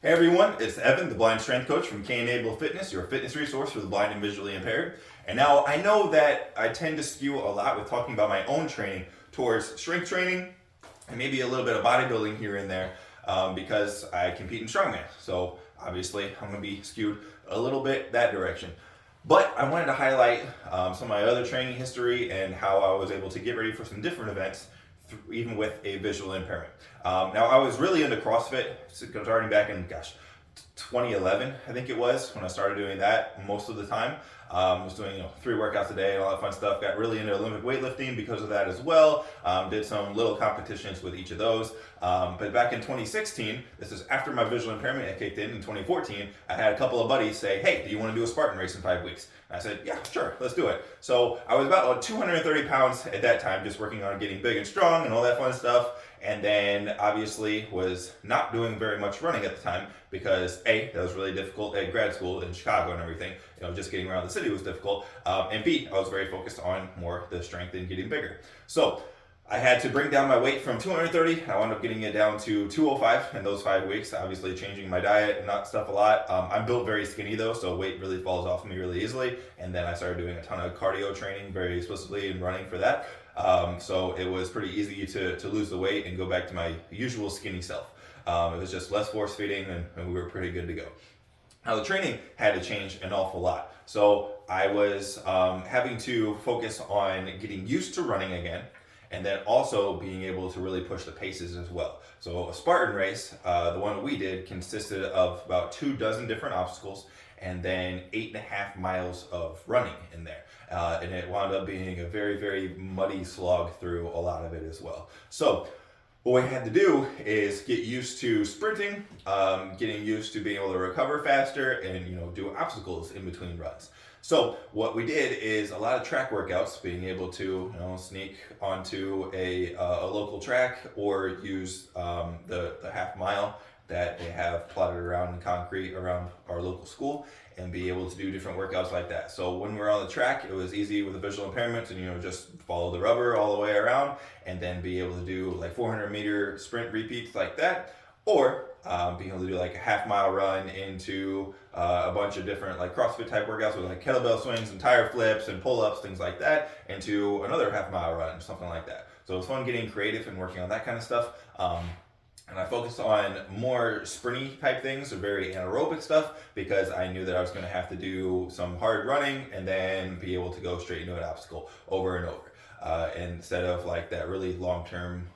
Hey everyone, it's Evan, the blind strength coach from K-Enable Fitness, your fitness resource for the blind and visually impaired. And now I know that I tend to skew a lot with talking about my own training towards strength training and maybe a little bit of bodybuilding here and there because I compete in strongman. So obviously I'm going to be skewed a little bit that direction. But I wanted to highlight some of my other training history and how I was able to get ready for some different events even with a visual impairment. Now I was really into CrossFit starting back in 2011, I think it was, when I started doing that most of the time. I was doing 3 workouts a day and all that fun stuff. Got really into Olympic weightlifting because of that as well. Did some little competitions with each of those. But back in 2016, this is after my visual impairment had kicked in 2014, I had a couple of buddies say, hey, do you want to do a Spartan race in 5 weeks? And I said, yeah, sure, let's do it. So I was about 230 pounds at that time, just working on getting big and strong and all that fun stuff. And then obviously was not doing very much running at the time because A, that was really difficult at grad school in Chicago and everything. Just getting around the city was difficult. And B, I was very focused on more the strength and getting bigger. So I had to bring down my weight from 230. I wound up getting it down to 205 in those 5 weeks, obviously changing my diet and that stuff a lot. I'm built very skinny though, so weight really falls off of me really easily. And then I started doing a ton of cardio training very explicitly and running for that. So it was pretty easy to lose the weight and go back to my usual skinny self. It was just less force feeding and we were pretty good to go. Now the training had to change an awful lot. So I was having to focus on getting used to running again, and then also being able to really push the paces as well. So a Spartan race, the one we did, consisted of about 24 different obstacles and then 8.5 miles of running in there. And it wound up being a very, very muddy slog through a lot of it as well. So what we had to do is get used to sprinting, getting used to being able to recover faster and do obstacles in between runs. So what we did is a lot of track workouts, being able to sneak onto a local track or use the half mile that they have plotted around in concrete around our local school and be able to do different workouts like that. So when we're on the track, it was easy with the visual impairments and just follow the rubber all the way around and then be able to do like 400-meter sprint repeats like that, or being able to do like a half-mile run into a bunch of different like CrossFit type workouts with like kettlebell swings and tire flips and pull-ups, things like that, into another half-mile run, something like that. So it was fun getting creative and working on that kind of stuff. And I focused on more sprinty type things, or very anaerobic stuff, because I knew that I was going to have to do some hard running and then be able to go straight into an obstacle over and over. Instead of like that really long-term,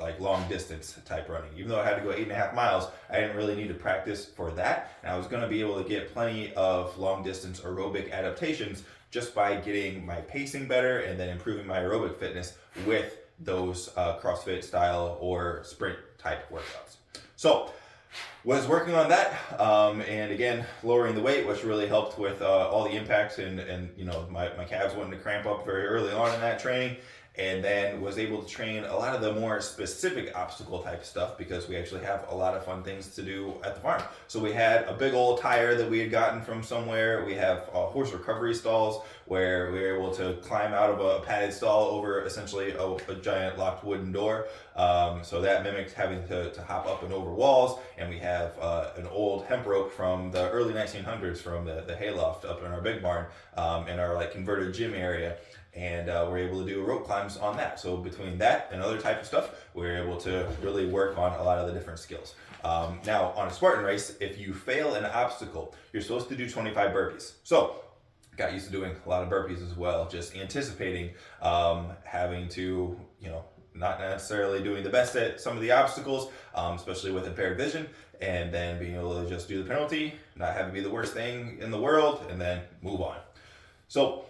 like long distance type running. Even though I had to go 8.5 miles, I didn't really need to practice for that. And I was going to be able to get plenty of long distance aerobic adaptations just by getting my pacing better and then improving my aerobic fitness with those CrossFit style or sprint type workouts. So was working on that, and again lowering the weight, which really helped with all the impacts and my calves wanted to cramp up very early on in that training. And then was able to train a lot of the more specific obstacle type stuff because we actually have a lot of fun things to do at the farm. So we had a big old tire that we had gotten from somewhere. We have horse recovery stalls where we were able to climb out of a padded stall over essentially a giant locked wooden door. So that mimicked having to hop up and over walls. And we have an old hemp rope from the early 1900s from the hayloft up in our big barn in our like converted gym area. And we're able to do rope climbs on that. So between that and other type of stuff, we're able to really work on a lot of the different skills. Now, on a Spartan race, if you fail an obstacle, you're supposed to do 25 burpees. So got used to doing a lot of burpees as well, just anticipating having to, not necessarily doing the best at some of the obstacles, especially with impaired vision, and then being able to just do the penalty, not have it be the worst thing in the world, and then move on. So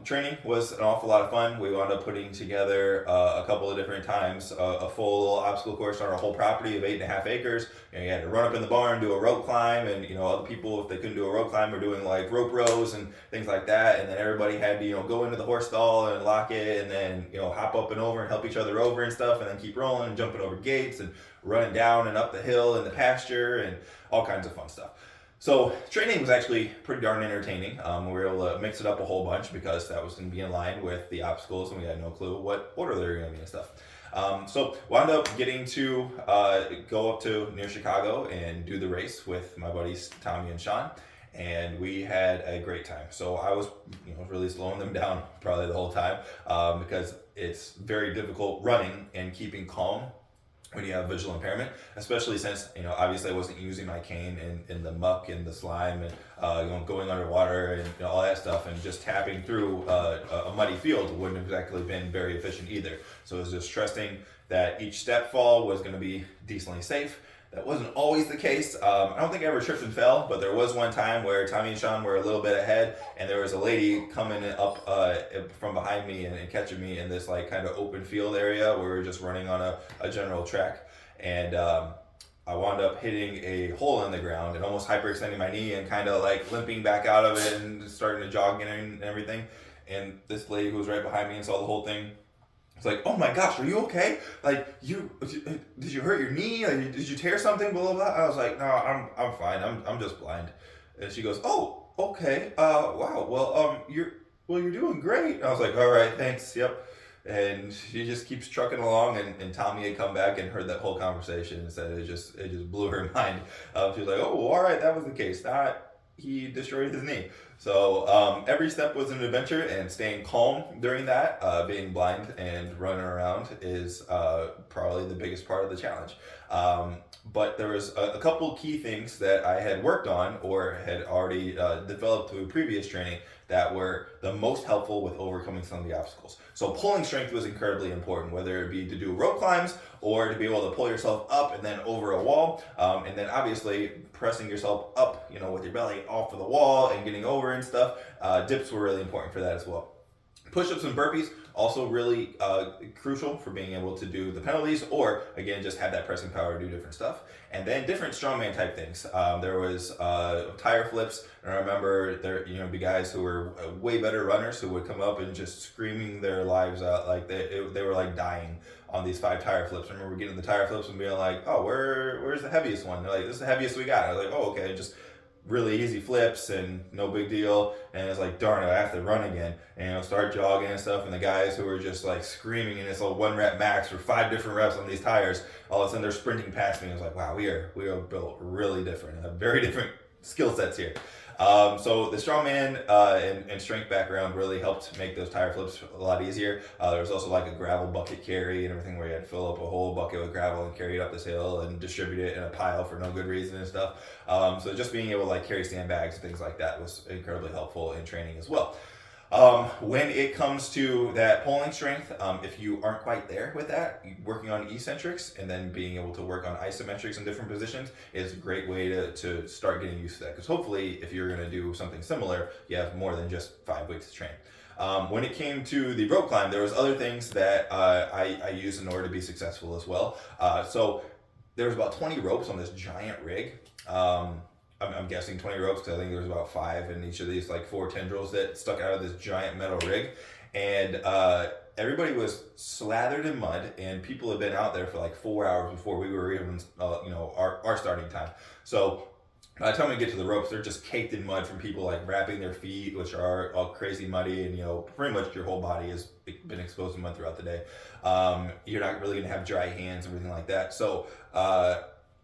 training was an awful lot of fun. We wound up putting together a couple of different times a full little obstacle course on our whole property of 8.5 acres. You had to run up in the barn, do a rope climb, and other people, if they couldn't do a rope climb, were doing like rope rows and things like that. And then everybody had to go into the horse stall and lock it, and then hop up and over and help each other over and stuff, and then keep rolling and jumping over gates and running down and up the hill in the pasture and all kinds of fun stuff. So training was actually pretty darn entertaining. We were able to mix it up a whole bunch because that was going to be in line with the obstacles and we had no clue what order they were going to be and stuff. So wound up getting to go up to near Chicago and do the race with my buddies Tommy and Sean, and we had a great time. So I was, really slowing them down probably the whole time, because it's very difficult running and keeping calm when you have visual impairment, especially since, obviously I wasn't using my cane in the muck and the slime and going underwater and all that stuff, and just tapping through a muddy field wouldn't have exactly been very efficient either. So it was just trusting that each step fall was going to be decently safe. That wasn't always the case. I don't think I ever tripped and fell, but there was one time where Tommy and Sean were a little bit ahead, and there was a lady coming up from behind me and catching me in this like kind of open field area where we were just running on a general track. And I wound up hitting a hole in the ground and almost hyperextending my knee and kind of like limping back out of it and starting to jog and everything. And this lady who was right behind me and saw the whole thing, it's like, oh my gosh, are you okay? Like, did you hurt your knee? Like, did you tear something? Blah, blah, blah. I was like, no, I'm fine. I'm just blind. And she goes, oh, okay. Wow. Well, you're doing great. And I was like, all right, thanks. Yep. And she just keeps trucking along, and Tommy had come back and heard that whole conversation and said it just blew her mind. She was like, oh, all right, that was the case. He destroyed his knee. So every step was an adventure, and staying calm during that, being blind and running around is probably the biggest part of the challenge. But there was a couple key things that I had worked on or had already developed through previous training that were the most helpful with overcoming some of the obstacles. So pulling strength was incredibly important, whether it be to do rope climbs or to be able to pull yourself up and then over a wall, and then obviously pressing yourself up, with your belly off of the wall and getting over and stuff. Dips were really important for that as well. Push-ups and burpees also really crucial for being able to do the penalties, or again just have that pressing power to do different stuff. And then different strongman type things. There was tire flips, and I remember there be guys who were way better runners who would come up and just screaming their lives out, like they were like dying on these 5 tire flips. I remember getting the tire flips and being like, oh, where's the heaviest one? They're like, this is the heaviest we got. I was like, oh, okay, just really easy flips and no big deal. And it's like, darn it, I have to run again and start jogging and stuff. And the guys who were just like screaming in this little 1 rep max for 5 different reps on these tires, all of a sudden they're sprinting past me. I was like, wow, we are built really different, have very different skill sets here. So the strongman and strength background really helped make those tire flips a lot easier. There was also like a gravel bucket carry and everything where you had to fill up a whole bucket with gravel and carry it up this hill and distribute it in a pile for no good reason and stuff. So just being able to like carry sandbags and things like that was incredibly helpful in training as well. When it comes to that pulling strength, if you aren't quite there with that, working on eccentrics and then being able to work on isometrics in different positions is a great way to start getting used to that. Because hopefully, if you're going to do something similar, you have more than just 5 weeks to train. When it came to the rope climb, there was other things that I used in order to be successful as well. So there was about 20 ropes on this giant rig. I'm guessing 20 ropes because I think there was about 5 in each of these like 4 tendrils that stuck out of this giant metal rig. And everybody was slathered in mud, and people had been out there for like 4 hours before we were even, our starting time. So by the time we get to the ropes, they're just caked in mud from people like wrapping their feet, which are all crazy muddy, and pretty much your whole body has been exposed to mud throughout the day. You're not really gonna have dry hands and everything like that. So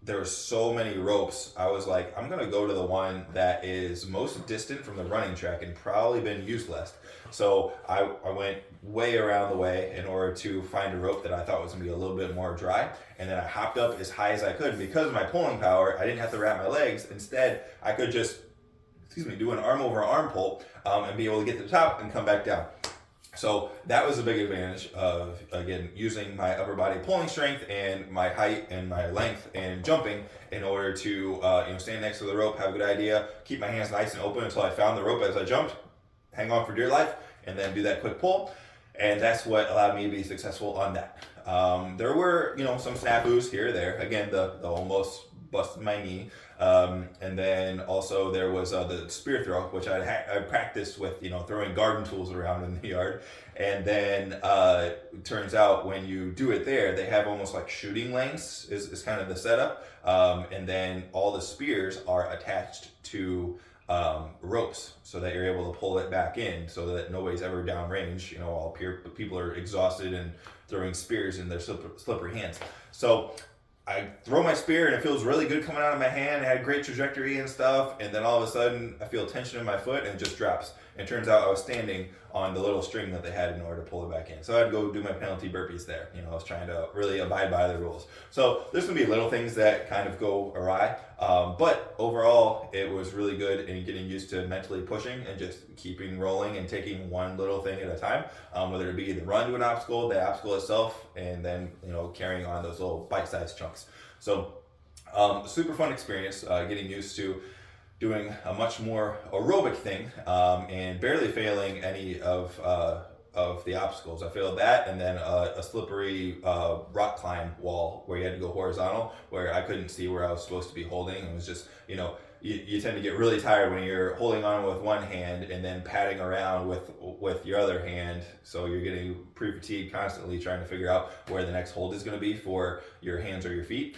there were so many ropes. I was like, I'm gonna go to the one that is most distant from the running track and probably been used less. So I went way around the way in order to find a rope that I thought was gonna be a little bit more dry. And then I hopped up as high as I could. And because of my pulling power, I didn't have to wrap my legs. Instead, I could just, do an arm over arm pull and be able to get to the top and come back down. So that was a big advantage of, again, using my upper body pulling strength and my height and my length and jumping in order to, stand next to the rope, have a good idea, keep my hands nice and open until I found the rope as I jumped, hang on for dear life, and then do that quick pull. And that's what allowed me to be successful on that. There were, some snafus here or there. Again, the almost busted my knee. And then also there was the spear throw, which I practiced with, throwing garden tools around in the yard. And then it turns out when you do it there, they have almost like shooting lanes is kind of the setup. And then all the spears are attached to ropes so that you're able to pull it back in so that nobody's ever downrange, while people are exhausted and throwing spears in their slippery hands. So I throw my spear and it feels really good coming out of my hand. It had great trajectory and stuff. And then all of a sudden I feel tension in my foot and it just drops. And it turns out I was standing on the little string that they had in order to pull it back in. So I had to go do my penalty burpees there. I was trying to really abide by the rules. So there's going to be little things that kind of go awry. But overall, it was really good in getting used to mentally pushing and just keeping rolling and taking one little thing at a time, whether it be the run to an obstacle, the obstacle itself, and then, carrying on those little bite-sized chunks. So super fun experience, getting used to doing a much more aerobic thing, and barely failing any of the obstacles. I failed that, and then a slippery rock climb wall where you had to go horizontal, where I couldn't see where I was supposed to be holding. It was just, you tend to get really tired when you're holding on with one hand and then patting around with your other hand. So you're getting pre-fatigued constantly trying to figure out where the next hold is going to be for your hands or your feet.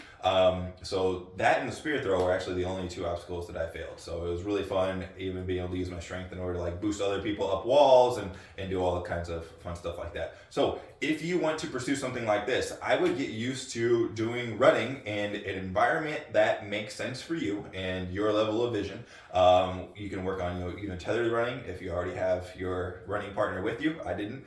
So that and the spear throw were actually the only two obstacles that I failed. So it was really fun, even being able to use my strength in order to boost other people up walls and do all the kinds of fun stuff like that. So if you want to pursue something like this, I would get used to doing running in an environment that makes sense for you and your level of vision. You can work on even tethered running if you already have your running partner with you. I didn't.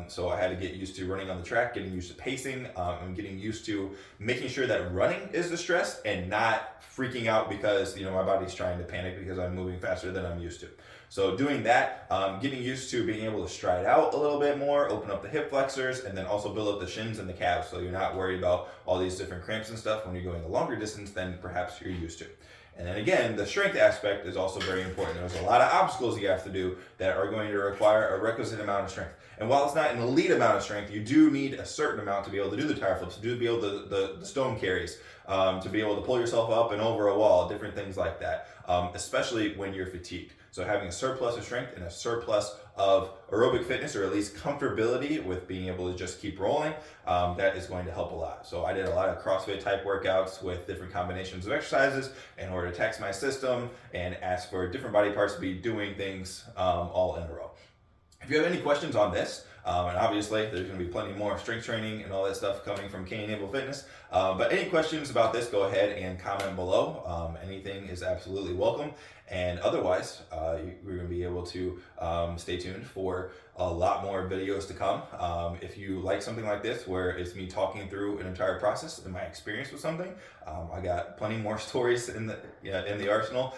So I had to get used to running on the track, getting used to pacing, and getting used to making sure that running is the stress and not freaking out because my body's trying to panic because I'm moving faster than I'm used to. So doing that, getting used to being able to stride out a little bit more, open up the hip flexors, and then also build up the shins and the calves so you're not worried about all these different cramps and stuff when you're going a longer distance than perhaps you're used to. And then again, the strength aspect is also very important. There's a lot of obstacles you have to do that are going to require a requisite amount of strength. And while it's not an elite amount of strength, you do need a certain amount to be able to do the tire flips, to be able to the stone carries, to be able to pull yourself up and over a wall, different things like that, especially when you're fatigued. So having a surplus of strength and a surplus of aerobic fitness, or at least comfortability with being able to just keep rolling, that is going to help a lot. So I did a lot of CrossFit type workouts with different combinations of exercises in order to tax my system and ask for different body parts to be doing things all in a row. If you have any questions on this, and obviously there's going to be plenty more strength training and all that stuff coming from K-Enable Fitness, but any questions about this, go ahead and comment below. Anything is absolutely welcome. And otherwise, we're going to be able to stay tuned for a lot more videos to come. If you like something like this, where it's me talking through an entire process and my experience with something, I got plenty more stories in the arsenal.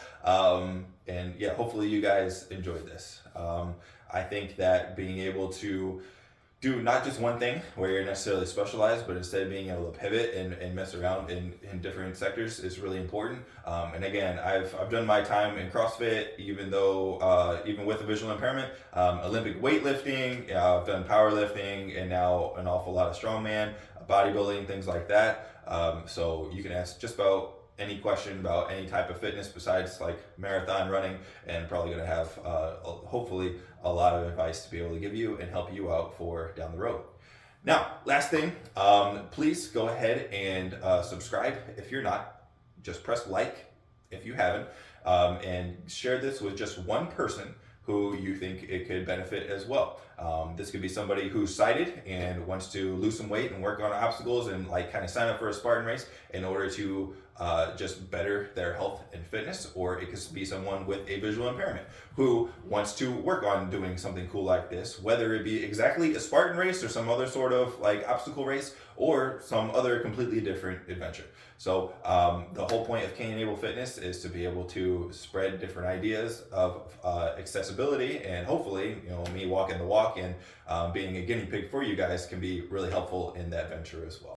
And yeah, hopefully you guys enjoyed this. I think that being able to do not just one thing where you're necessarily specialized, but instead being able to pivot and mess around in different sectors is really important. And again, I've done my time in CrossFit, even with a visual impairment, Olympic weightlifting, I've done powerlifting, and now an awful lot of strongman, bodybuilding, things like that. So you can ask just about any question about any type of fitness besides marathon running, and probably going to have hopefully a lot of advice to be able to give you and help you out for down the road. Now, last thing, please go ahead and subscribe if you're not. Just press like if you haven't, and share this with just one person who you think it could benefit as well. This could be somebody who's sighted and wants to lose some weight and work on obstacles and kind of sign up for a Spartan race in order to just better their health and fitness, or it could be someone with a visual impairment who wants to work on doing something cool like this, whether it be exactly a Spartan race or some other sort of obstacle race or some other completely different adventure. So the whole point of K-Enable Fitness is to be able to spread different ideas of accessibility, and hopefully, me walking the walk and being a guinea pig for you guys can be really helpful in that venture as well.